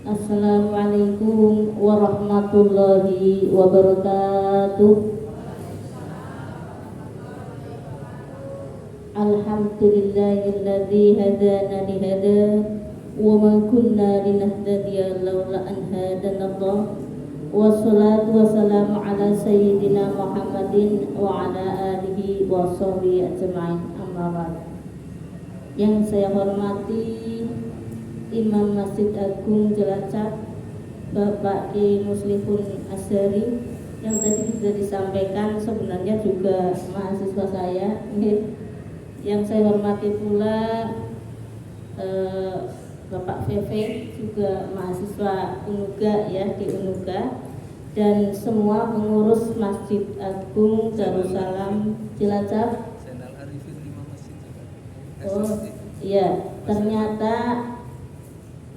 Assalamualaikum warahmatullahi wabarakatuh. Alhamdulillahilladzi hadana li hada wa ma kunna linahtadiya laula an hadanallah. Wassalatu wassalamu ala sayyidina Muhammadin wa ala alihi wa sahbihi ajma'in. Amma ba'd. Yang saya hormati Imam Masjid Agung Cilacap Bapak Ki Muslihun Asyari, yang tadi sudah disampaikan sebenarnya juga mahasiswa saya. Yang saya hormati pula Bapak Feve, juga mahasiswa Unuga ya, di Unuga, dan semua pengurus Masjid Agung Darussalam Cilacap. Oh iya, ternyata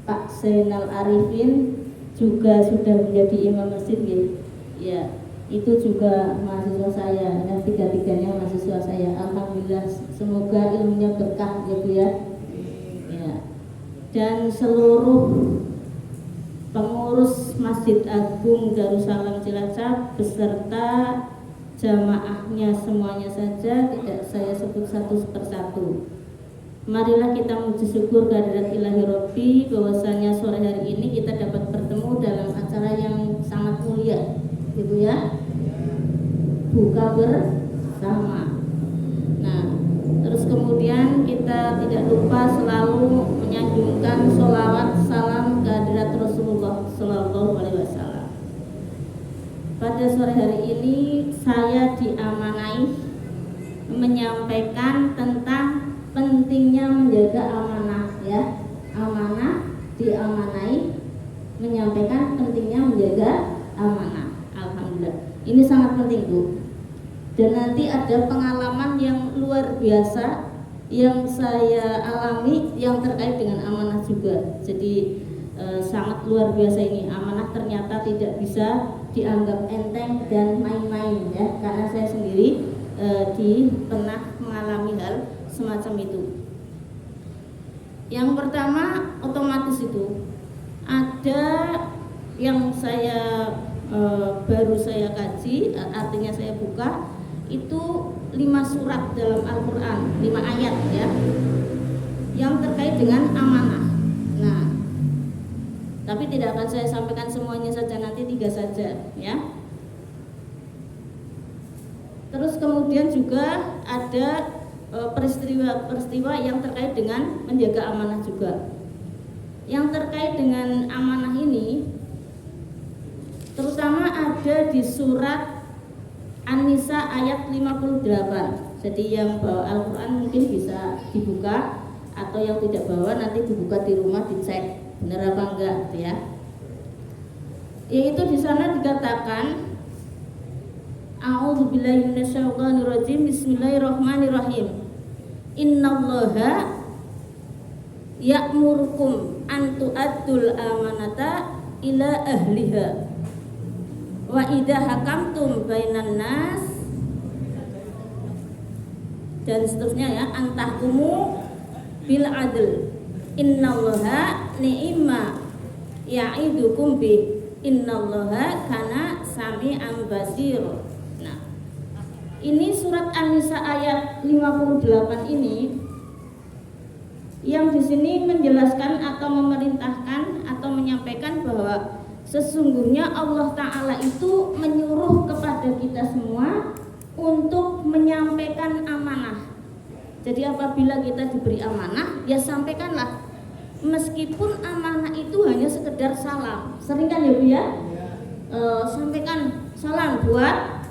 Pak Zainal Arifin juga sudah menjadi imam masjid gitu. Ya, itu juga mahasiswa saya. Dan tiga-tiganya mahasiswa saya. Alhamdulillah, semoga ilmunya berkah gitu ya. Ya. Dan seluruh pengurus Masjid Agung Darussalam Cilacap beserta jamaahnya semuanya saja, tidak saya sebut satu persatu. Marilah kita memuji syukur kehadirat Ilahi Robbi bahwasanya sore hari ini kita dapat bertemu dalam acara yang sangat mulia, gitu ya. Buka bersama. Nah, terus kemudian kita tidak lupa selalu menyanjungkan sholawat salam kehadirat Rasulullah Sallallahu Alaihi Wasallam. Pada sore hari ini saya diamanai menyampaikan tentang pentingnya menjaga amanah ya. Amanah, diamanai, menyampaikan pentingnya menjaga amanah. Alhamdulillah, ini sangat penting Bu. Dan nanti ada pengalaman yang luar biasa yang saya alami yang terkait dengan amanah juga. Jadi sangat luar biasa ini. Amanah ternyata tidak bisa dianggap enteng dan main-main ya, karena saya sendiri pernah mengalami hal semacam itu. Yang pertama, otomatis itu ada yang saya baru saya kaji, artinya saya buka itu 5 surat dalam Al-Quran, 5 ayat ya, yang terkait dengan amanah. Nah, tapi tidak akan saya sampaikan semuanya saja, nanti 3 saja ya. Terus kemudian juga ada peristiwa yang terkait dengan menjaga amanah juga. Yang terkait dengan amanah ini terutama ada di surat An-Nisa ayat 58. Jadi yang bawa Al-Quran mungkin bisa dibuka, atau yang tidak bawa nanti dibuka di rumah, dicek benar apa enggak gitu ya. Yaitu di sana dikatakan A'udzubillahi minasyaitonirrajim. Bismillahirrahmanirrahim. Innallaha ya'murukum an tu'addul amanata ila ahliha wa idza hakamtum bainan nas, dan seterusnya ya, antahkumu bil adl innallaha ni'ma ya'idukum bi innallaha kana sami'an basir. Nah, ini surat An-Nisa ayat 58 ini yang di sini menjelaskan atau memerintahkan atau menyampaikan bahwa sesungguhnya Allah Ta'ala itu menyuruh kepada kita semua untuk menyampaikan amanah. Jadi apabila kita diberi amanah, ya sampaikanlah. Meskipun amanah itu hanya sekedar salam. Sering kan ya Bu ya? Sampaikan salam buat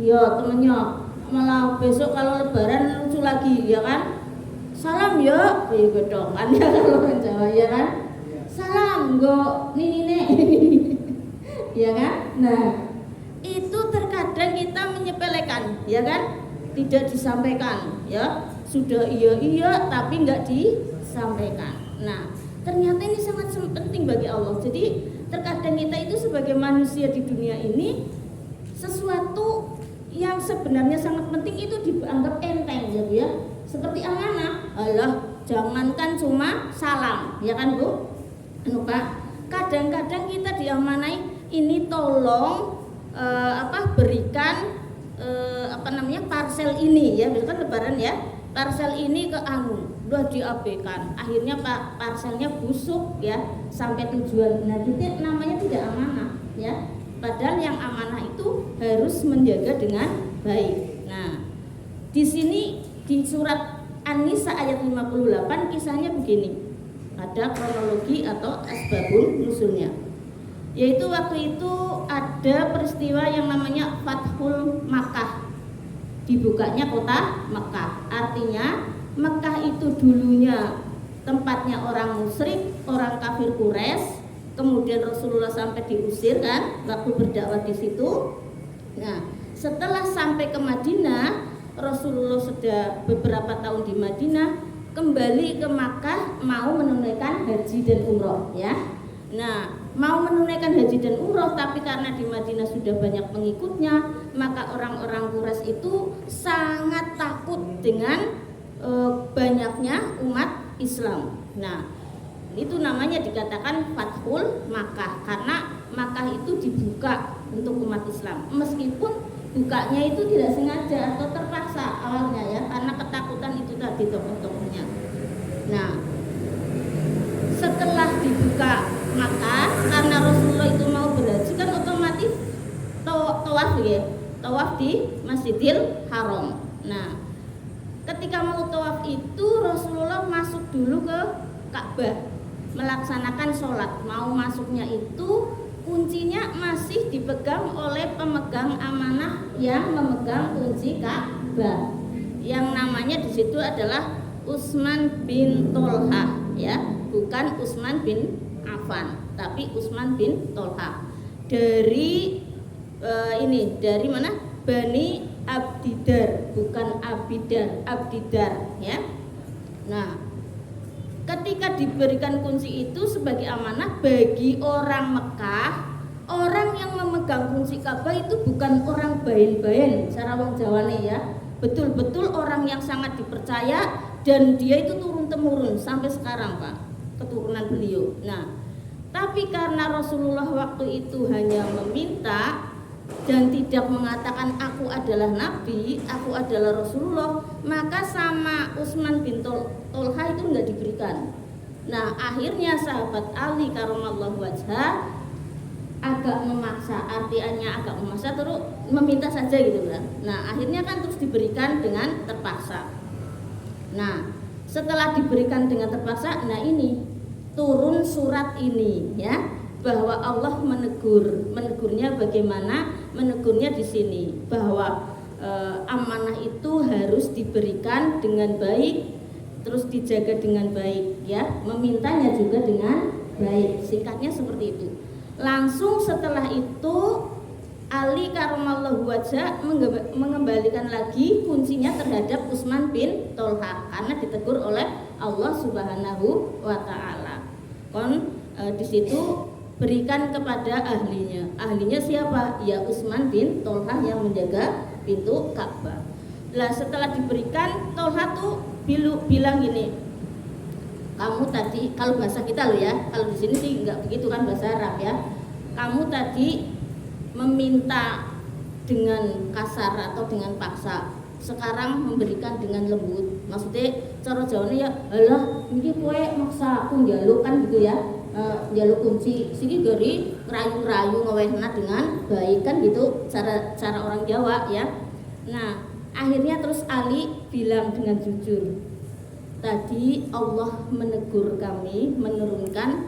temennya. Malah besok kalau lebaran lucu lagi ya kan? Salam ya, gedongan ya kalau orang Jawa ya kan? Salam go nini ya kan? Nah, itu terkadang kita menyepelekan ya kan? Tidak disampaikan ya. Sudah iya tapi enggak disampaikan. Nah, ternyata ini sangat penting bagi Allah. Jadi terkadang kita itu sebagai manusia di dunia ini, sesuatu yang sebenarnya sangat penting itu dianggap enteng gitu ya. Seperti amanah, alah jangankan cuma salam, ya kan Bu? Pak, kadang-kadang kita diamanai ini tolong berikan parsel ini ya, misalkan lebaran ya, parsel ini ke anu, udah diabaikan, akhirnya parselnya busuk ya sampai tujuan. Nah itu namanya tidak amanah ya, padahal yang amanah itu harus menjaga dengan baik. Nah di sini di surat An-Nisa ayat 58 kisahnya begini, ada kronologi atau asbabun nusulnya, yaitu waktu itu ada peristiwa yang namanya Fathul Makkah, dibukanya kota Mekah. Artinya Mekah itu dulunya tempatnya orang musyrik, orang kafir Quraisy. Kemudian Rasulullah sampai diusir kan waktu berdakwah di situ. Nah, setelah sampai ke Madinah, Rasulullah sudah beberapa tahun di Madinah, kembali ke Makkah mau menunaikan haji dan umroh ya. Nah, mau menunaikan haji dan umroh, tapi karena di Madinah sudah banyak pengikutnya, maka orang-orang Quraisy itu sangat takut dengan banyaknya umat Islam. Nah, itu namanya dikatakan Fathul Makkah, karena Makkah itu dibuka untuk umat Islam, meskipun bukanya itu tidak sengaja atau terpaksa awalnya ya, karena ketakutan itu tadi tokoh-tokohnya. Nah, setelah dibuka Makkah, karena Rasulullah itu mau berhaji kan otomatis tawaf ya, tawaf di Masjidil Haram. Nah, ketika mau tawaf itu Rasulullah masuk dulu ke Ka'bah, melaksanakan sholat. Mau masuknya itu kuncinya masih dipegang oleh pemegang amanah yang memegang kunci Ka'bah, yang namanya di situ adalah Utsman bin Tolha ya, bukan Utsman bin Affan, tapi Utsman bin Tolha dari dari mana? Bani Abdidar, bukan Abdidar ya. Nah, ketika diberikan kunci itu sebagai amanah bagi orang Mekah, orang yang memegang kunci Ka'bah itu bukan orang bain-bain cara wong Jawane ya, betul-betul orang yang sangat dipercaya, dan dia itu turun-temurun sampai sekarang Pak, keturunan beliau. Nah, tapi karena Rasulullah waktu itu hanya meminta dan tidak mengatakan aku adalah Nabi, aku adalah Rasulullah, maka sama Utsman bin Tolha itu enggak diberikan. Nah, akhirnya sahabat Ali karramallahu wajhah agak memaksa, artinya agak memaksa terus meminta saja gitu kan. Nah, akhirnya kan terus diberikan dengan terpaksa. Nah, setelah diberikan dengan terpaksa, nah ini turun surat ini ya, bahwa Allah menegurnya bagaimana? Menegurnya di sini bahwa amanah itu harus diberikan dengan baik, terus dijaga dengan baik ya, memintanya juga dengan baik. Singkatnya seperti itu. Langsung setelah itu Ali karramallahu wajhah mengembalikan lagi kuncinya terhadap Utsman bin Tolha karena ditegur oleh Allah Subhanahu wa taala. Di situ berikan kepada ahlinya. Ahlinya siapa? Ya Utsman bin Tolha yang menjaga pintu Ka'bah. Lah setelah diberikan, Tolha tuh bilang gini, kamu tadi, kalau bahasa kita loh ya, kalau di sini sih nggak begitu kan bahasa Arab ya. Kamu tadi meminta dengan kasar atau dengan paksa, sekarang memberikan dengan lembut. Maksudnya cara Jawane ya, alah iki kowe maksa aku njaluk kan gitu ya. Njaluk kunci siki gari rayu-rayu ngewehna dengan baik kan gitu cara orang Jawa ya. Nah, akhirnya terus Ali bilang dengan jujur, tadi Allah menegur kami menurunkan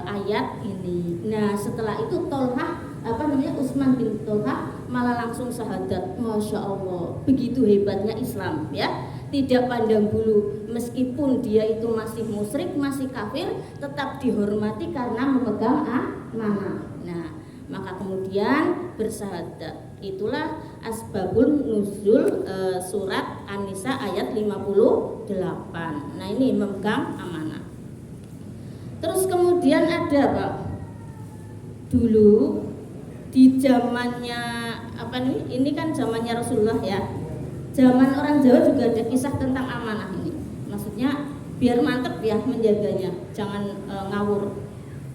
ayat ini. Nah, setelah itu Utsman bin Tolha malah langsung syahadat. Masya Allah, begitu hebatnya Islam ya, tidak pandang bulu, meskipun dia itu masih musyrik, masih kafir, tetap dihormati karena memegang amanah. Nah, maka kemudian bersyahadat. Itulah asbabun nuzul surat An-Nisa ayat 58. Nah, ini memegang amanah. Terus kemudian ada Pak, dulu di zamannya ini kan zamannya Rasulullah ya. Zaman orang Jawa juga ada kisah tentang amanah ini. Maksudnya biar mantep ya menjaganya, jangan ngawur.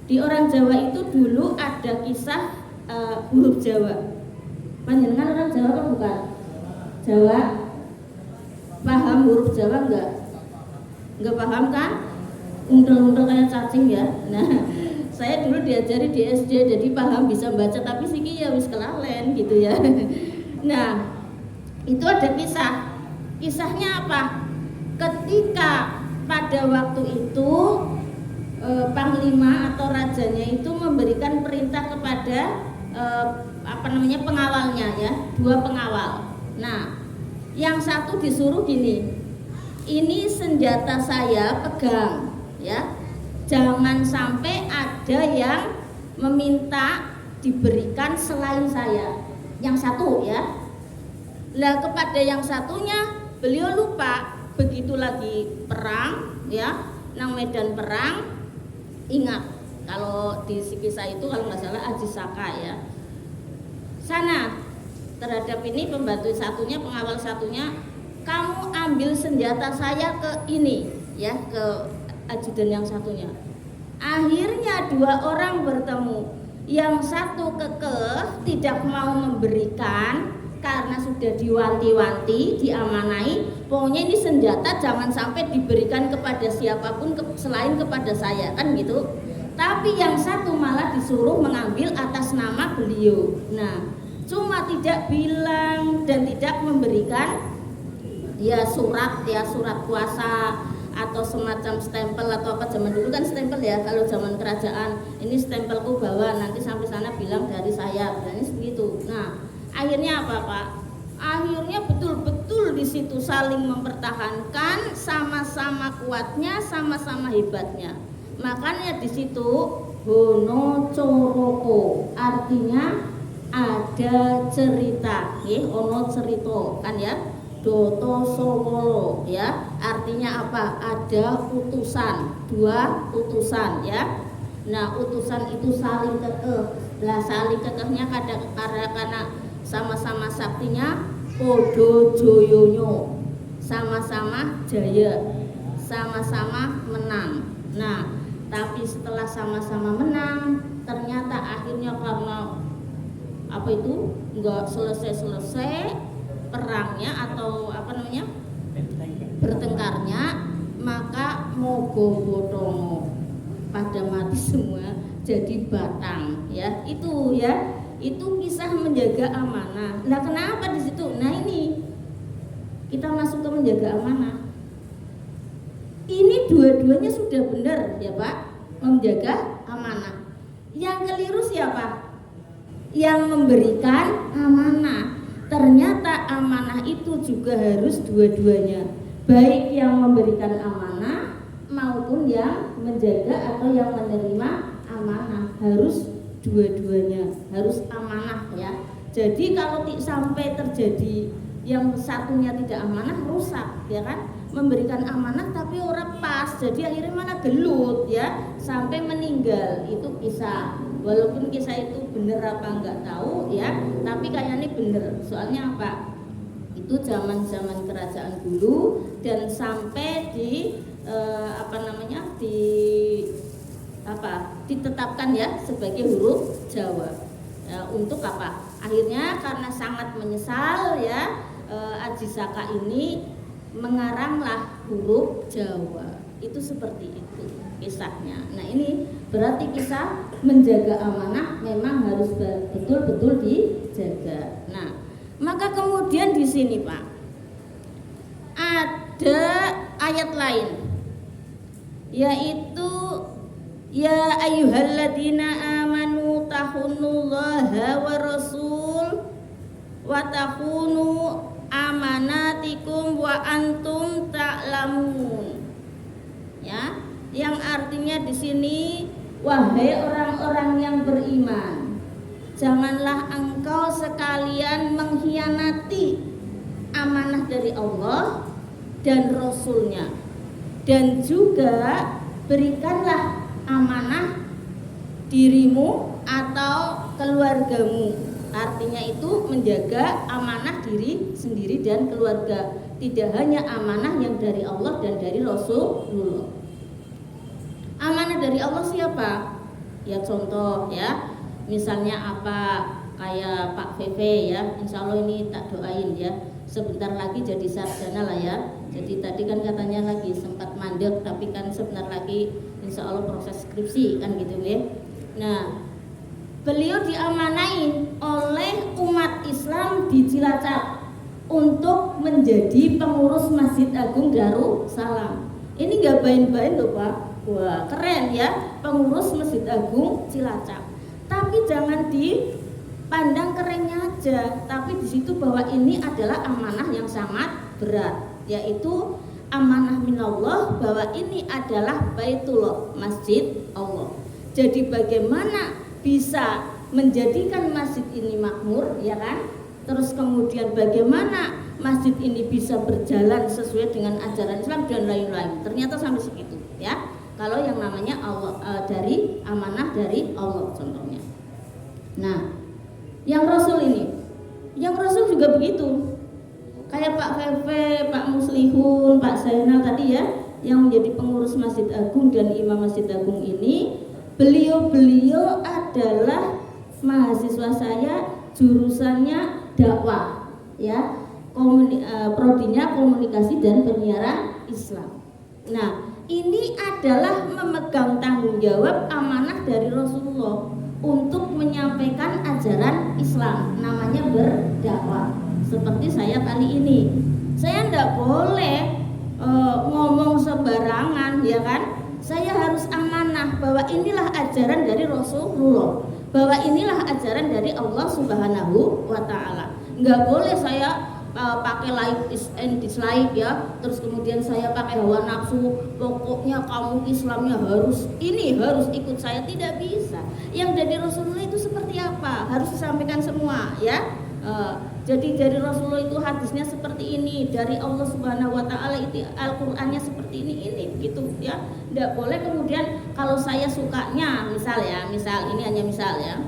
Di orang Jawa itu dulu ada kisah huruf Jawa. Panjenengan orang Jawa kan bukan? Jawa. Paham huruf Jawa enggak? Enggak paham kan? Undel-undel kayak cacing ya. Nah, saya dulu diajari di SD jadi paham bisa baca tapi siki ya wis kelalen gitu ya. Nah, itu ada kisah. Kisahnya apa? Ketika pada waktu itu panglima atau rajanya itu memberikan perintah kepada pengawalnya ya, 2 pengawal. Nah, yang satu disuruh gini, ini senjata saya pegang ya, jangan sampai ada yang meminta diberikan selain saya. Yang satu ya. Lah kepada yang satunya beliau lupa, begitu lagi perang ya, nang medan perang. Ingat, kalau di kisah itu kalau nggak salah Aji Saka ya. Sana terhadap ini pembantu satunya, pengawal satunya, kamu ambil senjata saya ke ini ya, ke ajudan yang satunya. Akhirnya 2 orang bertemu. Yang satu kekeh tidak mau memberikan karena sudah diwanti-wanti, diamanai, pokoknya ini senjata jangan sampai diberikan kepada siapapun selain kepada saya, kan gitu. Tapi yang satu malah disuruh mengambil atas nama beliau. Nah, cuma tidak bilang dan tidak memberikan ya surat kuasa atau semacam stempel atau apa. Zaman dulu kan stempel ya, kalau zaman kerajaan ini stempelku bawa, nanti sampai sana bilang dari saya, berani segitu. Nah, akhirnya apa Pak? Akhirnya betul-betul di situ saling mempertahankan, sama-sama kuatnya, sama-sama hebatnya. Makanya di situ Hono Coroko, artinya ada cerita, ono cerita kan ya. Doto Sowolo ya, artinya apa? Ada utusan, 2 utusan ya. Nah, utusan itu saling kekeh. Lah saling kekehnya karena sama-sama saktinya podo joyonyo, sama-sama jaya, sama-sama menang. Nah, tapi setelah sama-sama menang, ternyata akhirnya karena apa itu enggak selesai perangnya atau bertengkarnya, maka mogo botongo, pada mati semua jadi batang ya. Itu ya, itu kisah menjaga amanah. Nah, kenapa di situ? Nah, ini kita masuk ke menjaga amanah. Ini dua-duanya sudah benar ya Pak, menjaga amanah. Yang keliru siapa? Yang memberikan amanah. Ternyata amanah itu juga harus dua-duanya, baik yang memberikan amanah maupun yang menjaga atau yang menerima amanah, harus dua-duanya, harus amanah ya. Jadi kalau sampai terjadi yang satunya tidak amanah, rusak ya kan. Memberikan amanah tapi orang pas, jadi akhirnya mana gelut ya, sampai meninggal. Itu kisah. Walaupun kisah itu bener apa enggak tahu ya, tapi kayaknya bener. Soalnya apa? Itu zaman-zaman kerajaan dulu dan sampai ditetapkan ya sebagai huruf Jawa. Untuk apa? Akhirnya karena sangat menyesal ya, Aji Saka ini mengaranglah huruf Jawa. Itu seperti itu kisahnya. Nah, ini berarti kisah menjaga amanah memang harus betul-betul dijaga. Nah, maka kemudian di sini Pak ada ayat lain, yaitu ya ayyuhalladzina amanu tahunullaha wa rasul wa tahunu amanatikum wa antum ta'lamun. Ya, yang artinya di sini, wahai orang-orang yang beriman, janganlah engkau sekalian mengkhianati amanah dari Allah dan Rasulnya, dan juga berikanlah amanah dirimu atau keluargamu. Artinya itu menjaga amanah diri sendiri dan keluarga, tidak hanya amanah yang dari Allah dan dari Rasulullah. Amanah dari Allah siapa? Ya contoh ya, misalnya apa kayak Pak VV ya, insya Allah ini tak doain ya, sebentar lagi jadi sarjana lah ya. Jadi tadi kan katanya lagi sempat mandek, tapi kan sebentar lagi insya Allah proses skripsi kan gitu ya. Nah, beliau diamanai oleh umat Islam di Cilacap untuk menjadi pengurus Masjid Agung Darussalam. Ini nggak main-main loh Pak. Wah keren ya, pengurus Masjid Agung Cilacap. Tapi jangan dipandang kerennya aja, tapi di situ bahwa ini adalah amanah yang sangat berat, yaitu amanah minallah, bahwa ini adalah Baitullah, masjid Allah. Jadi bagaimana bisa menjadikan masjid ini makmur, ya kan? Terus kemudian bagaimana masjid ini bisa berjalan sesuai dengan ajaran Islam dan lain-lain. Ternyata sampai segitu, ya. Kalau yang namanya Allah dari amanah dari Allah contohnya. Nah, yang Rasul juga begitu. Kayak Pak VV, Pak Muslihun, Pak Zainal tadi ya, yang menjadi pengurus Masjid Agung dan Imam Masjid Agung ini, beliau adalah mahasiswa saya, jurusannya dakwah, ya, prodinya komunikasi dan penyiaran Islam. Nah, ini adalah memegang tanggung jawab amanah dari Rasulullah untuk menyampaikan ajaran Islam, namanya berdakwah. Seperti saya kali ini, saya tidak boleh ngomong sembarangan, ya kan? Saya harus amanah bahwa inilah ajaran dari Rasulullah, bahwa inilah ajaran dari Allah Subhanahu wa Ta'ala. Nggak boleh saya pakai like and dislike ya, terus kemudian saya pakai hawa nafsu, pokoknya kamu Islamnya harus ikut saya, tidak bisa. Yang dari Rasulullah itu seperti apa harus disampaikan semua ya. Jadi dari Rasulullah itu hadisnya seperti ini, dari Allah Subhanahu wa Ta'ala itu Al-Qur'annya seperti ini gitu ya. Tidak boleh kemudian kalau saya sukanya misal ini hanya misal ya,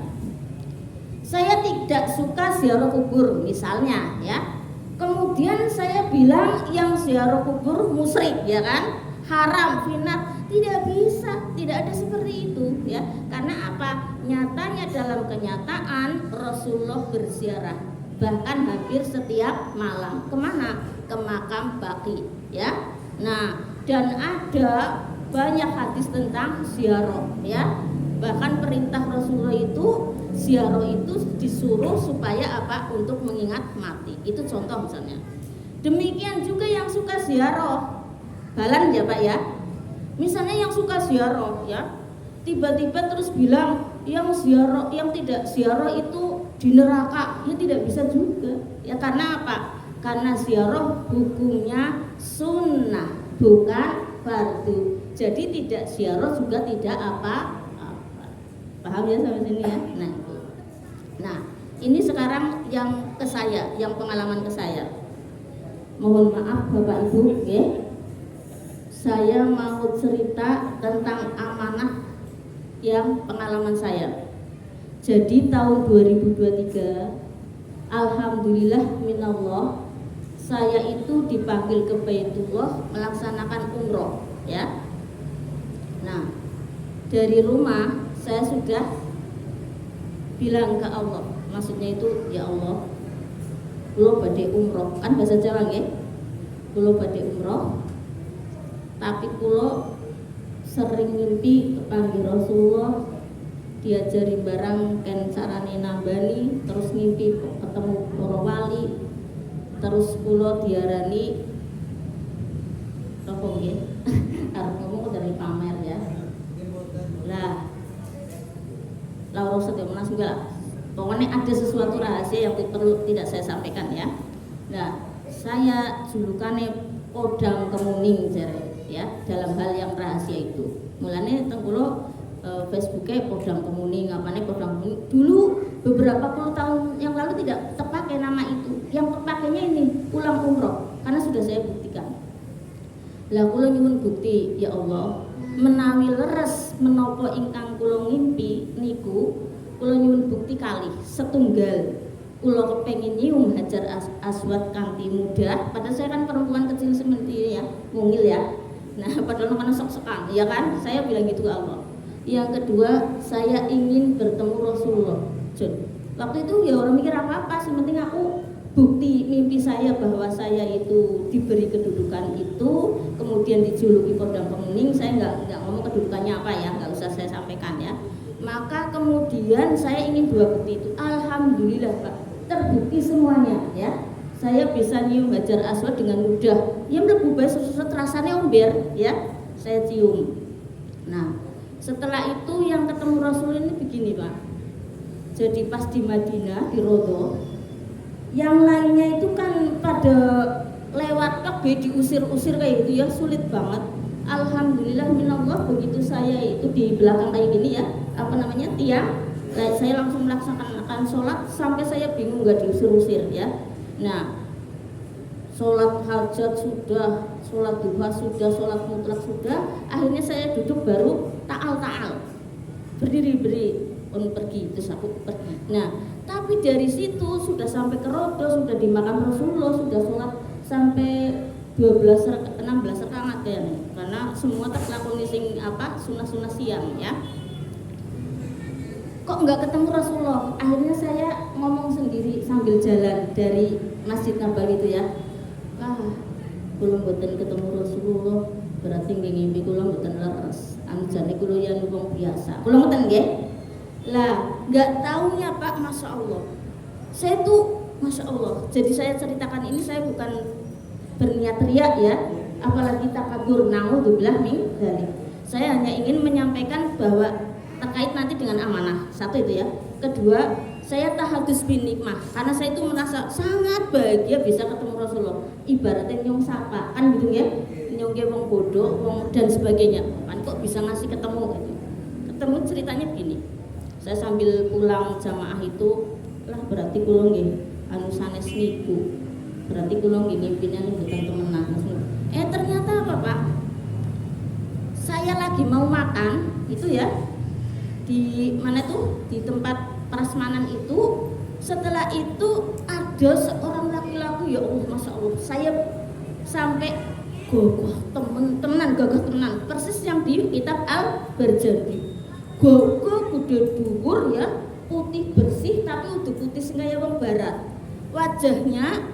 saya tidak suka ziarah kubur misalnya ya, kemudian saya bilang yang ziarah kubur musyrik, ya kan, haram, finat. Tidak bisa, tidak ada seperti itu ya. Karena apa? Nyatanya dalam kenyataan Rasulullah berziarah bahkan hampir setiap malam. Kemana? Ke makam Baqi ya. Nah, dan ada banyak hadis tentang ziarah ya. Bahkan perintah Rasulullah itu ziarah itu disuruh supaya apa? Untuk mengingat mati. Itu contoh misalnya. Demikian juga yang suka ziarah, balan ya Pak ya. Misalnya yang suka ziarah ya, tiba-tiba terus bilang yang ziarah, yang tidak ziarah itu di neraka, ya tidak bisa juga. Ya karena apa? Karena ziarah hukumnya sunnah, bukan fardu. Jadi tidak ziarah juga tidak apa-apa. Paham ya sampai sini ya? Nah, ini sekarang yang ke saya, yang pengalaman ke saya. Mohon maaf Bapak Ibu, ya. Saya mau cerita tentang amanah yang pengalaman saya. Jadi tahun 2023, alhamdulillah minallah, saya itu dipanggil ke Baitullah melaksanakan umroh, ya. Nah, dari rumah saya sudah bilang ke Allah, maksudnya itu ya Allah, kulo badhe umroh, kan bahasa Jawa nggih. Kulo badhe umroh, tapi kulo sering mimpi kepanggih Rasulullah, diajari barang ken carane nambani, terus mimpi ketemu para wali, terus kulo diarani apa nggih? Arep ngomong dari pamer ya. Lah lalu setiap menas enggak, pokoknya ada sesuatu rahasia yang perlu tidak saya sampaikan ya. Nah, saya julukannya Podang Kemuning jare ya, dalam hal yang rahasia itu. Mulane teng kula Facebooknya Podang Kemuning, apane Podang Kemuning. Dulu beberapa puluh tahun yang lalu tidak terpakai nama itu. Yang terpakainya ini pulang umroh, karena sudah saya buktikan. Lah kula nyuwun bukti ya Allah, menawi leres menapa ingkang kula ngimpi niku, kula nyuwun bukti kalih setunggal. Kula kepengin nyium Hajar Aswad kanthi mudah, padahal saya kan perempuan kecil seperti ya, mungil ya. Nah, padahal mana sok-sokan, ya kan? Saya bilang gitu ke Allah. Yang kedua, saya ingin bertemu Rasulullah. Waktu itu ya orang mikir apa-apa, sih penting aku bukti mimpi saya bahwa saya itu diberi kedudukan itu, kemudian dijuluki kodam kemuning. Saya nggak ngomong kedudukannya apa ya, nggak usah saya sampaikan ya. Maka kemudian saya ingin dua bukti itu. Alhamdulillah Pak, terbukti semuanya ya. Saya bisa nyium Hajar Aswad dengan mudah. Ya mlebu bae susut rasanya omber ya. Saya cium. Nah, setelah itu yang ketemu Rasul ini begini Pak. Jadi pas di Madinah di Rodo, yang lainnya itu kan pada lewat kebe diusir-usir kayak gitu ya, sulit banget. Alhamdulillah minallah, begitu saya itu di belakang kayak gini ya, apa namanya tiang, saya langsung melaksanakan sholat sampai saya bingung nggak diusir-usir ya. Nah, sholat hajat sudah, sholat duha sudah, sholat mutlak sudah, akhirnya saya duduk baru ta'al berdiri pergi, terus aku pergi. Nah, tapi dari situ sudah sampai ke Rodo, sudah di makam Rasulullah, sudah sholat sampai 16 rakaat kayaknya, karena semua terlakoni sing apa sunah-sunah siang ya. Kok nggak ketemu Rasulullah? Akhirnya saya ngomong sendiri sambil jalan dari Masjid Nabawi itu ya. Kula mboten ketemu Rasulullah, berarti nggih ngimpi kula mboten leres. Anjane kula yen wong biasa. Kula ngoten nggih. Lah, nggak taunya Pak, Masya Allah. Saya tuh Masya Allah. Jadi saya ceritakan ini, saya bukan berniat riak ya, apalagi takabur, naudzubillah min dzalik. Saya hanya ingin menyampaikan bahwa terkait nanti dengan amanah. Satu itu ya. Kedua, saya tahadus bin nikmah, karena saya itu merasa sangat bahagia bisa ketemu Rasulullah. Ibaratnya nyong sapa, kan gitu ya, nyong wong bodoh, wong dan sebagainya. Kan kok bisa ngasih ketemu gitu. Ketemu ceritanya begini. Saya sambil pulang jamaah itu, lah berarti kula nggih anu sanes niku. Berarti kula nggih mimpinnya bukan temenan. Ternyata apa Pak? Saya lagi mau makan itu ya. Di mana tuh? Di tempat prasmanan itu. Setelah itu ada seorang laki-laki, ya Allah Masya Allah, saya sampai temenan, gagah temenan, persis yang di kitab Al-Barjandi. Gagah kuda dhuwur ya, putih bersih, tapi udah putih sing kaya wong barat. Wajahnya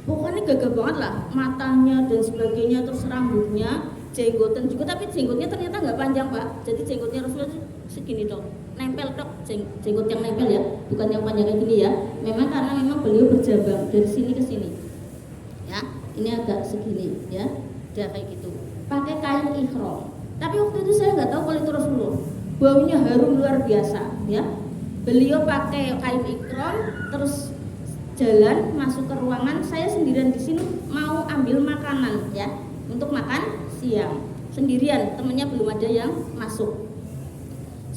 pokoknya gagah banget lah, matanya dan sebagainya, terus rambutnya, jenggotan juga, tapi jenggotnya ternyata nggak panjang Pak. Jadi jenggotnya Rasulullah segini dong, nempel dok, jenggot yang nempel ya, bukan yang panjang kayak gini ya. Memang karena memang beliau berjabang dari sini ke sini ya, ini agak segini ya, udah kayak gitu, pakai kain ihram. Tapi waktu itu saya nggak tahu kalau itu Rasulullah, baunya harum luar biasa ya. Beliau pakai kain ihram, terus jalan masuk ke ruangan. Saya sendirian di sini mau ambil makanan ya, untuk makan siang sendirian, temennya belum ada yang masuk.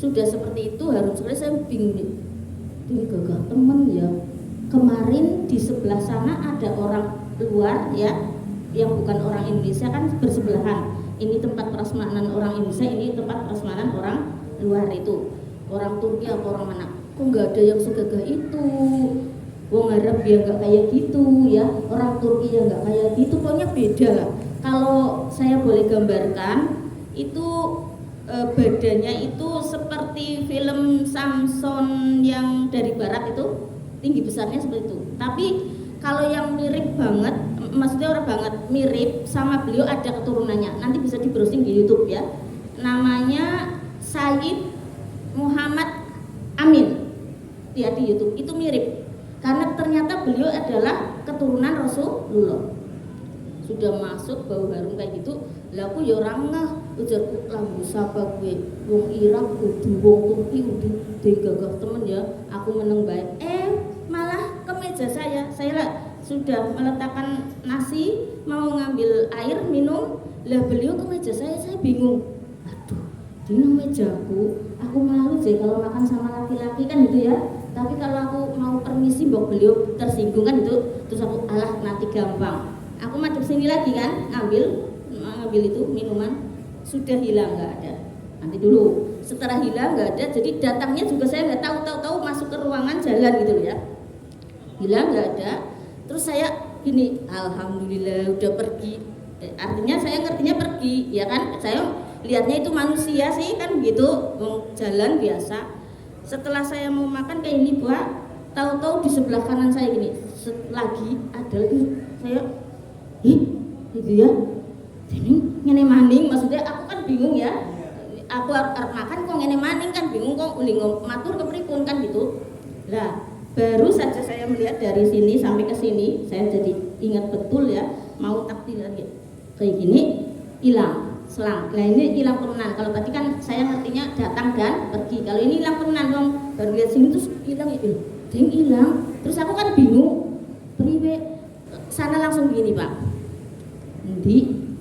Sudah seperti itu, harum sekali, saya bingung nih, ini gagah temen ya. Kemarin di sebelah sana ada orang luar ya, yang bukan orang Indonesia, kan bersebelahan. Ini tempat prasmanan orang Indonesia, ini tempat prasmanan orang luar itu, orang Turki atau orang mana. Kok nggak ada yang segagah itu? Wong Arab ya nggak kayak gitu ya, orang Turki ya nggak kayak gitu, pokoknya beda. Kalau saya boleh gambarkan, itu badannya itu seperti film Samson yang dari barat itu, tinggi besarnya seperti itu. Tapi kalau yang mirip banget, maksudnya orang banget mirip sama beliau, ada keturunannya, nanti bisa di browsing di YouTube ya, namanya Sayyid Muhammad Amin ya, di YouTube itu mirip, karena ternyata beliau adalah keturunan Rasulullah. Sudah masuk bau harum kayak gitu, lah aku ya orang ngeh, ujarku lambu sapa gue, wong Irak kudu, wong Turki kudu, gagah temen ya, aku meneng baik. Malah ke meja saya sudah meletakkan nasi, mau ngambil air minum, lah beliau ke meja saya bingung. Aduh, di mejaku, aku malu sih kalau makan sama laki-laki kan gitu ya. Tapi kalau aku mau permisi, mbok beliau tersinggung kan itu, terus aku alah nanti gampang. Aku madep sini lagi kan, ngambil itu minuman, sudah hilang, nggak ada. Nanti dulu, setelah hilang nggak ada, jadi datangnya juga saya nggak tahu masuk ke ruangan jalan gitu ya. Hilang nggak ada, terus saya gini, alhamdulillah udah pergi. Artinya saya ngertinya pergi, ya kan? Saya lihatnya itu manusia sih kan gitu, jalan biasa. Setelah saya mau makan kayak ini Pak, tahu-tahu di sebelah kanan saya gini lagi ada lagi, saya itu ya ini ngene maning, maksudnya aku kan bingung ya, aku arep makan kok ngene maning kan bingung kok uli matur kepripun kan gitu. Lah baru saja saya melihat dari sini sampai ke sini, saya jadi ingat betul ya, mau takdir lagi kayak gini hilang selang. Nah ini hilang temenan. Kalau tadi kan saya ngertinya datang dan pergi, kalau ini hilang temenan dong. Baru lihat sini terus hilang itu, ding hilang. Terus aku kan bingung, priwe sana langsung gini Pak, di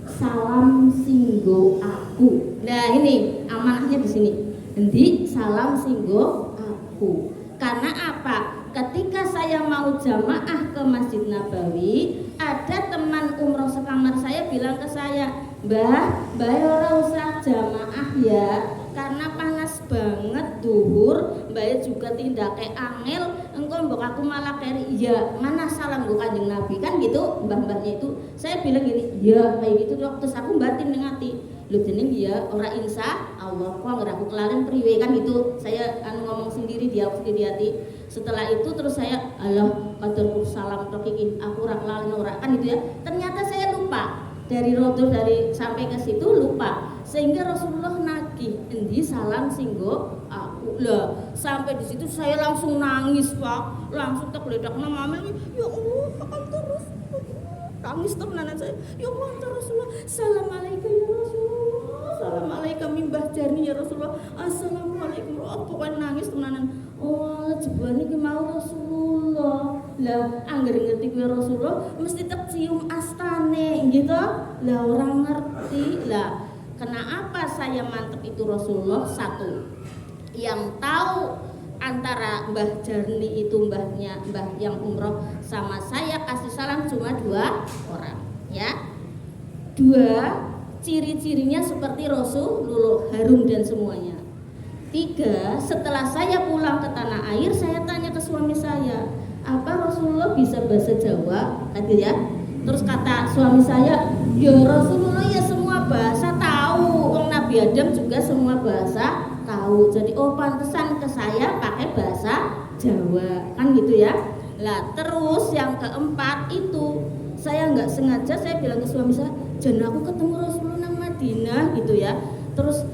salam singgo aku. Nah ini amanahnya di sini, di salam singgo aku. Karena apa? Ketika saya mau jamaah ke Masjid Nabawi, ada teman umroh sekamar saya bilang ke saya, Mbah ora usah jamaah ya, karena panas banget duhur, Mbah juga tindake angel, engko mbok aku malah keri. Iya, mana salam go Kanjeng Nabi kan gitu, mbah-mbahnya itu. Saya bilang gini, ya kayak gitu dok. Terus aku batin ning ati, lho jeneng dia ora insya Allah kok nggak aku kelalen priwe kan gitu. Saya ngomong sendiri dia di hati. Setelah itu terus saya Allah qadarku salam tok iki aku ora kelalen ora kan gitu ya. Ternyata saya lupa dari rodo dari sampai ke situ lupa, sehingga Rasulullah nagih endi salam singgo aku. Lah sampai di situ saya langsung nangis Pak, langsung tergledakna mamel, ya Allah antar Rasulullah, nangis tenanan saya, ya Allah antar Rasulullah, assalamualaikum ya Rasulullah, assalamualaikum Mbah Jarni ya Rasulullah, assalamualaikum. Pokoknya nangis tenanan. Oh jebane iki mau Rasulullah. Lah angger ngerti kuwi Rasulullah mesti tercium astane gitu. Lah orang ngerti. Lah kenapa saya mantep itu Rasulullah? Satu, yang tahu antara Mbah Jarni itu mbah yang umroh sama saya kasih salam cuma 2 orang ya. 2, ciri-cirinya seperti Rasulullah, harum dan semuanya. 3, setelah saya pulang ke tanah air, saya tanya ke suami saya, apa Rasulullah bisa bahasa Jawa? Tadi ya. Terus kata suami saya, ya Rasulullah ya semua bahasa tahu. Wong Nabi Adam juga semua bahasa tahu. Jadi oh pantesan ke saya pakai bahasa Jawa kan gitu ya. Lah terus yang keempat itu saya nggak sengaja saya bilang ke suami saya, jangan aku ketemu Rasulullah nang Madinah gitu ya. Terus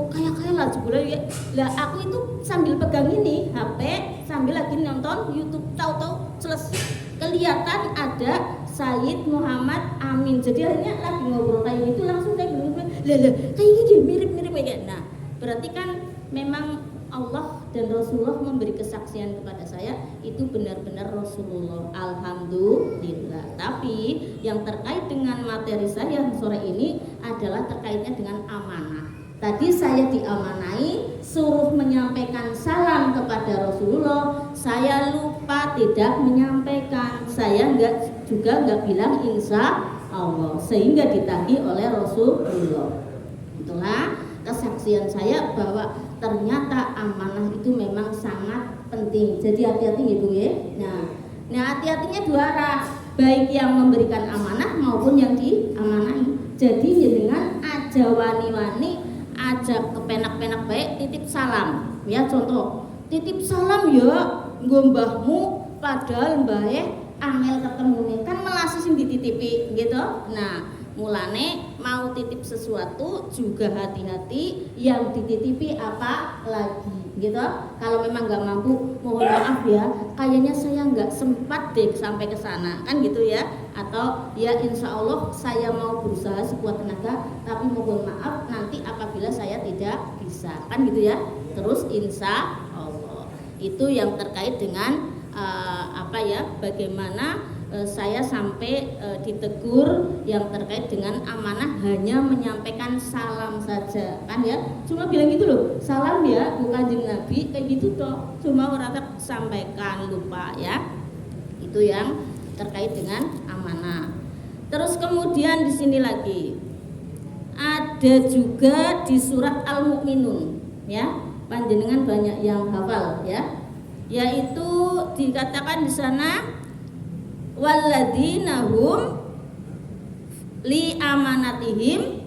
kayak lah sebulan ya. Lah aku itu sambil pegang ini HP sambil lagi nonton YouTube, tahu-tahu selesai kelihatan ada Sayyid Muhammad Amin. Jadi akhirnya lagi ngobrol kayak gitu langsung kayak bilang, lah kayak gini mirip-mirip kayak. Nah, berarti kan memang Allah dan Rasulullah memberi kesaksian kepada saya itu benar-benar Rasulullah. Alhamdulillah. Tapi yang terkait dengan materi saya sore ini adalah terkaitnya dengan amanah. Tadi saya diamanai suruh menyampaikan salam kepada Rasulullah, saya lupa tidak menyampaikan, saya juga nggak bilang insya Allah, sehingga ditagih oleh Rasulullah. Itulah kesaksian saya bahwa ternyata amanah itu memang sangat penting. Jadi hati-hati Ibu ya. Nah hati-hatinya 2 arah, baik yang memberikan amanah maupun yang diamanai. Jadi dengan aja wani-wani, ajak kepenak-penak baik titip salam ya. Contoh titip salam ya nggo mbahmu padahal mbahe angel ketemune kan melasi sing dititipi gitu. Nah mulane mau titip sesuatu juga hati-hati yang dititipi apa lagi gitu. Kalau memang nggak mampu mohon maaf ya, kayaknya saya nggak sempat deh sampai ke sana kan gitu ya. Atau ya insya Allah saya mau berusaha sekuat tenaga, tapi mohon maaf nanti apabila saya tidak bisa kan gitu ya. Terus insya Allah itu yang terkait dengan bagaimana saya sampai ditegur yang terkait dengan amanah hanya menyampaikan salam saja kan ya, cuma bilang gitu loh, salam ya bukan Kanjeng Nabi kayak gitu toh, cuma orang sampaikan lupa ya. Itu yang terkait dengan amanah. Terus kemudian di sini lagi ada juga di surat Al-Mu'minun ya, panjenengan banyak yang hafal ya, yaitu dikatakan di sana walladzina hum li amanatihim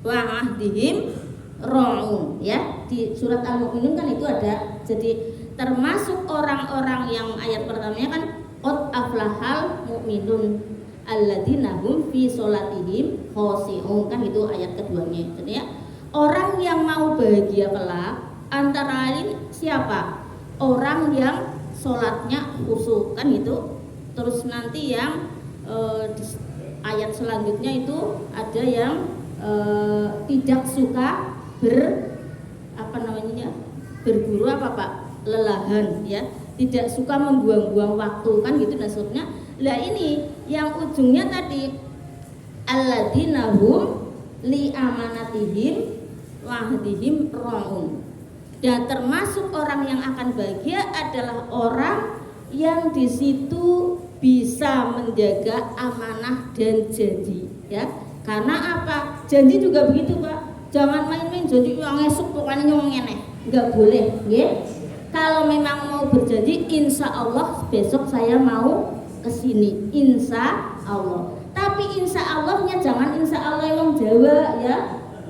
wa ahdihim ra'un ya. Di surat Al-Mu'minun kan itu ada. Jadi termasuk orang-orang yang ayat pertamanya kan qad aflahal mu'minun alladzina hum fi sholatihim khoshi'un, kan itu ayat keduanya. Jadi ya, orang yang mau bahagia kelak antara lain siapa? Orang yang sholatnya khusyuk, kan itu. Terus nanti yang di ayat selanjutnya itu ada yang tidak suka berburu apa Pak? Lelahan ya, tidak suka membuang-buang waktu, kan gitu maksudnya. Lah ini yang ujungnya tadi alladzina hum li amanatihim wa ahdihim ra'un. Dan termasuk orang yang akan bahagia adalah orang yang di situ bisa menjaga amanah dan janji ya. Karena apa? Janji juga begitu Pak. Jangan main-main janji yang esuk pokoknya nyong ngene. Enggak boleh, ya. Kalau memang mau berjanji, insya Allah besok saya mau kesini, insya Allah. Tapi insya Allahnya jangan insya Allah yang Jawa ya.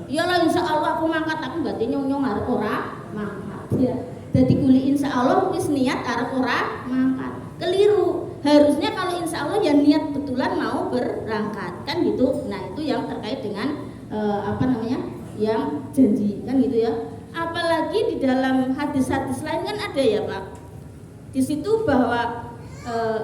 Iyalah insya Allah aku mangkat, tapi berarti nyong arep ora mangkat ya. Jadi kuli insya Allah wis niat arep ora mangkat. Keliru. Harusnya kalau insya Allah ya niat betulan mau berangkat, kan gitu. Nah itu yang terkait dengan yang janji, kan gitu ya. Apalagi di dalam hadis-hadis lain kan ada ya Pak, di situ bahwa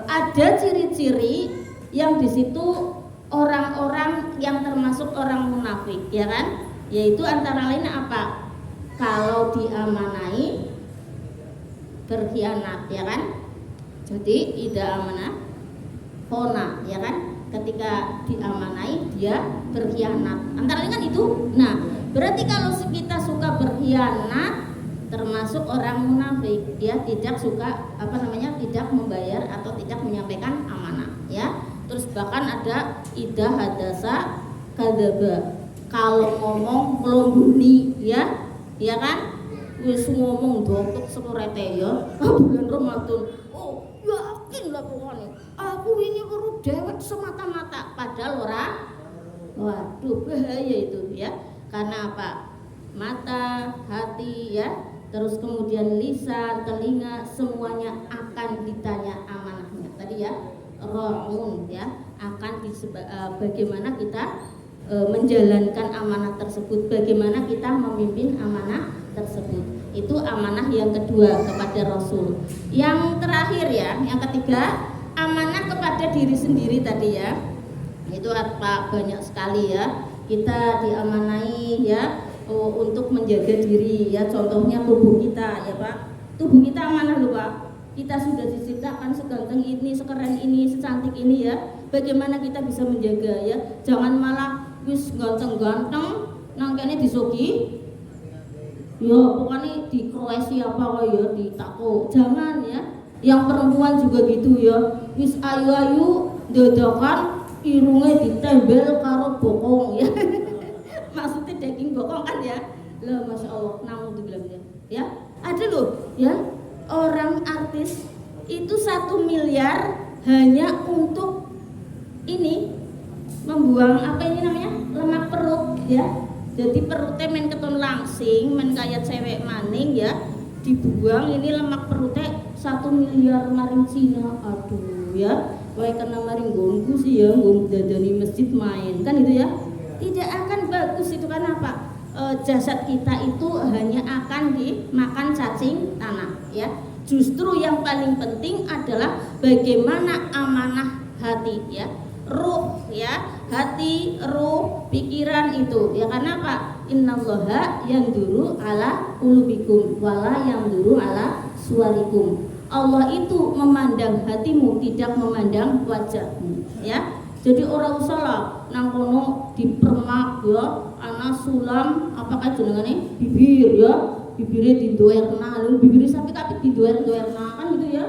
ada ciri-ciri yang di situ orang-orang yang termasuk orang munafik ya kan, yaitu antara lain apa? Kalau diamanai berkhianat ya kan, jadi tidak amanah khona ya kan, ketika diamanai dia berkhianat, antara lain kan itu. Nah berarti kalau kita suka berkhianat termasuk orang munafik, dia tidak suka tidak membayar atau tidak menyampaikan amanah ya. Terus bahkan ada idah hadasa kadzaba, kalau ngomong melongguni ya kan, wis ngomong doktok sekurete ya bulan Ramadan, oh yakin lah pokoknya aku ini perlu dewek semata-mata, padahal ora. Waduh bahaya itu ya. Karena apa? Mata, hati ya, terus kemudian lisan, telinga, semuanya akan ditanya amanahnya. Tadi ya, ra'un ya, akan bagaimana kita menjalankan amanah tersebut, bagaimana kita memimpin amanah tersebut. Itu amanah yang kedua kepada Rasul. Yang terakhir ya, yang ketiga, amanah kepada diri sendiri tadi ya. Itu apa? Banyak sekali ya. Kita diamanai ya untuk menjaga diri ya, contohnya tubuh kita ya Pak. Tubuh kita amanah loh Pak. Kita sudah diciptakan seganteng ini, sekeren ini, secantik ini ya. Bagaimana kita bisa menjaga ya? Jangan malah wis ganteng-ganteng nangkene disogi. Ya pokoknya di Kroasia apa ya, di tako. Jangan ya. Yang perempuan juga gitu ya. Wis ayu-ayu dadakan irungnya ditembel karo bokong ya. Maksudnya daging bokong kan ya. Lah Masya Allah, naudzubillah ya. Ada loh ya, orang artis itu 1 miliar hanya untuk ini, membuang apa ini namanya, lemak perut ya. Jadi perutnya men keton langsing, men kayak cewek maning ya, dibuang ini lemak perutnya 1 miliar maring Cina. Aduh ya, wae kena maring gongku sih ya, gong dadani masjid main kan itu ya. Tidak akan bagus itu, kan apa? Jasad kita itu hanya akan dimakan cacing tanah ya. Justru yang paling penting adalah bagaimana amanah hati ya, ruh ya, hati, ruh, pikiran itu ya. Karena apa? Innallaha yanduru ala qulubikum wala yanduru ala suwarikum. Allah itu memandang hatimu, tidak memandang wajahmu ya. Jadi orang salah nang kono dipermak ya, ana sulam apakah jenengane bibir ya, bibirnya didoerna, lho bibirnya sampai kapit didoer-doerna kan gitu ya.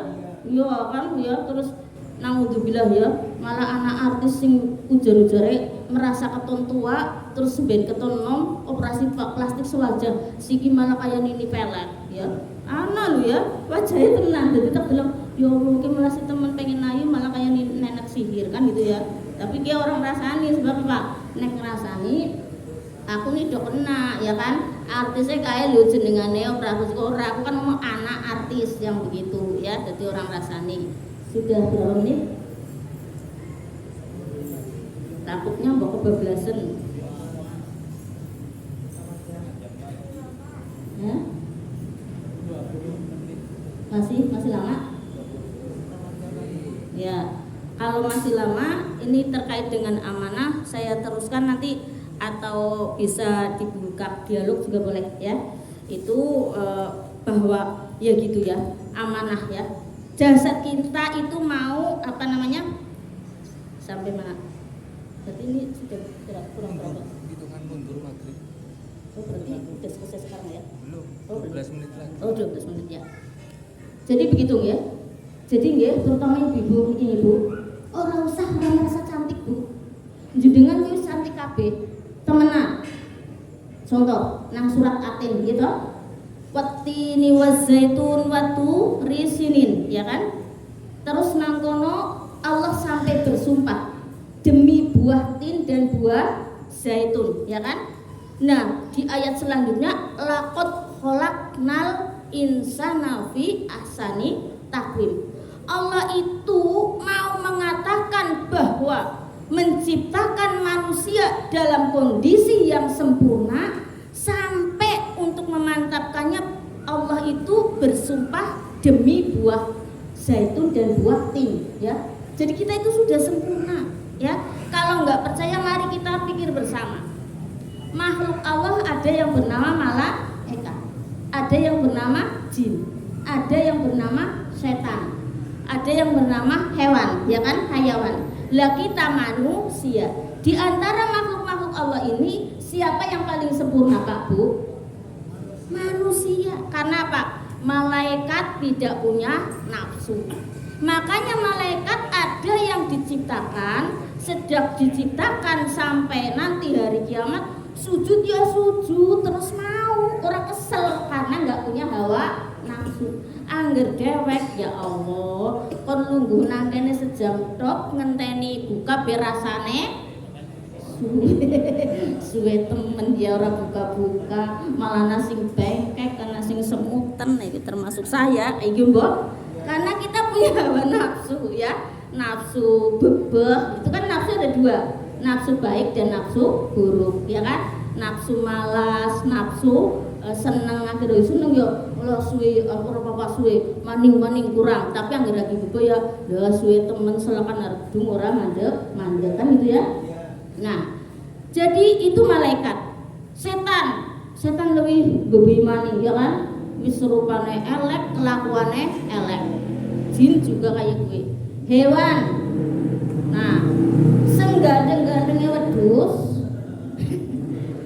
Iya kan ya, terus naudzubillah ya, malah anak artis sing ujar-ujare merasa keton tua terus ben keton nom operasi plastik sewajah siki malah kayak nini pelet ya. Ana lho ya, wajahnya tenang jadi tak bilang ya mungkin malah si temen pengen ayu malah kayak nenek sihir kan gitu ya. Tapi dia orang rasani sebab apa? Nek rasani Aku nih udah kena ya kan, artisnya kayak lu jenengane ora aku kan ngomong anak artis yang begitu ya, jadi orang rasani. Sudah berapa menit? Takutnya mbok kebablasan. Ya? Masih lama? Ya, kalau masih lama, ini terkait dengan amanah, saya teruskan nanti atau bisa dibuka dialog juga boleh ya. Itu bahwa ya gitu ya, amanah ya. Jasad kita itu mau apa namanya? Sampai mana? Berarti ini sudah kurang berapa? Hitungan mundur maghrib. Oh berarti udah selesai sekarang ya? Belum. Oh, 12 menit lagi. Oh 12 menit ya. Jadi begitu ya. Jadi ya, terutama ibu-ibu ini Bu, orang usah merasa cantik Bu. Jenengan itu cantik kabeh. Temenan. Contoh, nang surat Atin gitu. Wattini wazaitun watu risinin, ya kan? Terus nang kono Allah sampai bersumpah demi buah tin dan buah zaitun, ya kan? Nah, di ayat selanjutnya laqad khalaqnal insana fi ahsani taqwim. Allah itu mau mengatakan bahwa menciptakan manusia dalam kondisi yang sempurna, sampai untuk memantapkannya Allah itu bersumpah demi buah zaitun dan buah tin, ya. Jadi kita itu sudah sempurna, ya. Kalau nggak percaya, mari kita pikir bersama. Makhluk Allah ada yang bernama malaikat, ada yang bernama jin, ada yang bernama setan, ada yang bernama hewan, ya kan, hayawan. Lah kita manusia. Di antara makhluk-makhluk Allah ini siapa yang paling sempurna Pak Bu? Manusia. Karena apa? Malaikat tidak punya nafsu. Makanya malaikat ada yang diciptakan, sejak diciptakan sampai nanti hari kiamat, sujud ya sujud terus mau, orang kesel karena nggak punya hawa nafsu. Angger dewek ya Allah, kon lungguh nang kene sejam tok ngenteni buka berasane suwe temen dia ora buka-buka, malah nasi bengkek karena sing semutan iki termasuk saya iki mbok. Karena kita punya hawa nafsu ya, nafsu bebeh, itu kan nafsu ada dua, nafsu baik dan nafsu buruk ya kan, nafsu malas, nafsu seneng, akhirnya seneng ya Allah suwe apa suwe maning kurang, tapi yang lagi bebeh ya suwe temen selakan ardung orang mandek kan gitu ya. Nah, jadi itu malaikat. Setan lebih bebih maning ya kan, wis rupane elek, kelakuane elek. Jin juga kayak gue. Hewan. Nah, sing gandeng-gandenge wedhus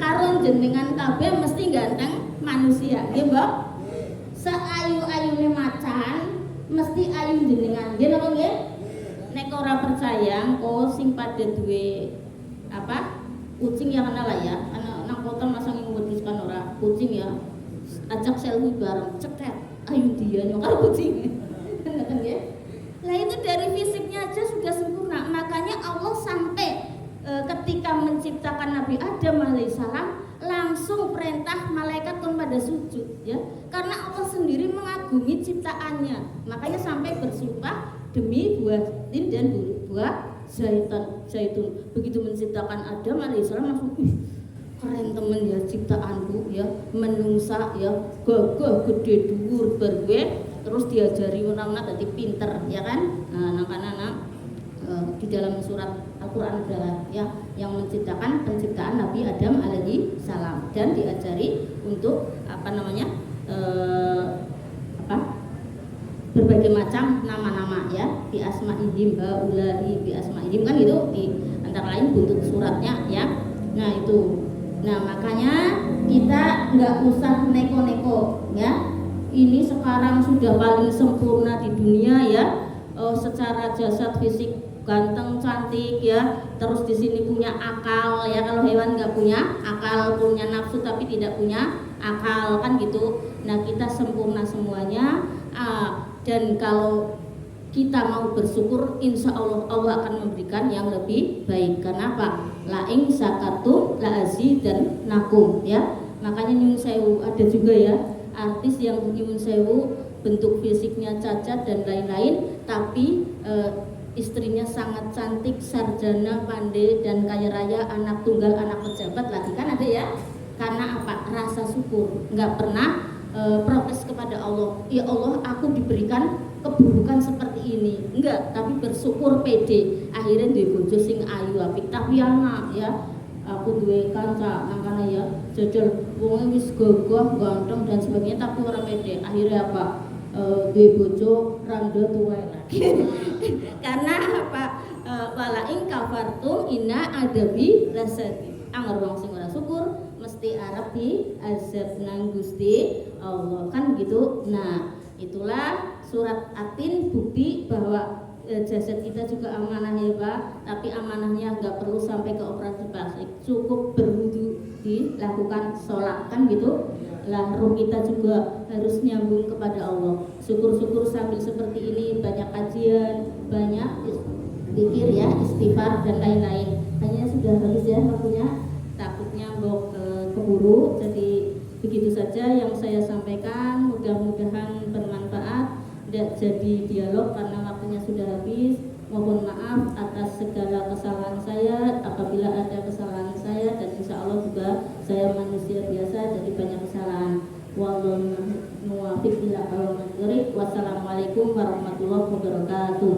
karo jenengan kabeh mesti ganteng manusia, nggih, Mbok? Seayu-ayune macan mesti ayu jenengan. Nggih napa nggih? Nek ora percaya, engko sing padha duwe apa? Kucing ya kenal lah ya. Nang kota masang ing wedhus kan ora. Kucing ya. Ajak selfie bareng, ceket. Ayu dia nyokar kucing. Kan ya? Nah itu dari fisiknya aja sudah sempurna. Makanya Allah sampai ketika menciptakan Nabi Adam alaihissalam langsung perintah malaikat pun pada sujud ya, karena Allah sendiri mengagumi ciptaannya. Makanya sampai bersumpah demi buah tin dan buah zaitun. Begitu menciptakan Adam alaihissalam langsung keren temen ya ciptaanku ya, menungsa ya, gagah gede dhuwur berwe, terus diajari orang-orang jadi pinter ya kan. Nah, anak-anak di dalam surat Al-Quran adalah ya yang menciptakan penciptaan Nabi Adam alaihi salam dan diajari untuk berbagai macam nama-nama ya, bi asma'ihim haula'i bi asma'ihim kan itu di antara lain buntut suratnya ya. Nah itu. Nah makanya kita nggak usah neko-neko ya. Ini sekarang sudah paling sempurna di dunia ya, secara jasad fisik ganteng cantik ya, terus di sini punya akal ya. Kalau hewan nggak punya akal, punya nafsu tapi tidak punya akal kan gitu. Nah kita sempurna semuanya. Dan kalau kita mau bersyukur, insya Allah Allah akan memberikan yang lebih baik. Kenapa? Laing sakatum la dan nakum, ya. Makanya nyun sewu, ada juga ya artis yang nyun sewu bentuk fisiknya cacat dan lain-lain, tapi istrinya sangat cantik, sarjana, pandai dan kaya raya, anak tunggal, anak pejabat lagi, kan ada ya. Karena apa? Rasa syukur, nggak pernah protes kepada Allah, ya Allah aku diberikan keburukan seperti ini, enggak, tapi bersyukur pede. Akhirnya duwe bojo sing ayu apik, tapi anak ya aku duwe kanca makanya ya jajal wong wis gagah ganteng dan sebagainya tapi ora pede. Akhirnya apa? Duwe bojo randa tuwa lagi. Karena apa? Wala ing kafartum inna adabi lasati. Angger wong sing ora syukur mesti arep di azab nang Gusti Allah, kan gitu. Nah, itulah surat Atin, bukti bahwa jasad kita juga amanah ya Pak, tapi amanahnya nggak perlu sampai ke operasi plastik, cukup berwudu dilakukan sholat, kan gitu. Lah ruh kita juga harus nyambung kepada Allah. Syukur-syukur sambil seperti ini, banyak kajian, banyak zikir ya, istighfar dan lain-lain. Hanya sudah habis ya waktunya, takutnya mau keburu. Jadi begitu saja yang saya sampaikan, mudah-mudahan bermanfaat. Tidak jadi dialog karena waktunya sudah habis. Mohon maaf atas segala kesalahan saya, apabila ada kesalahan saya, dan insya Allah juga saya manusia biasa jadi banyak kesalahan. Wassalamualaikum warahmatullahi wabarakatuh.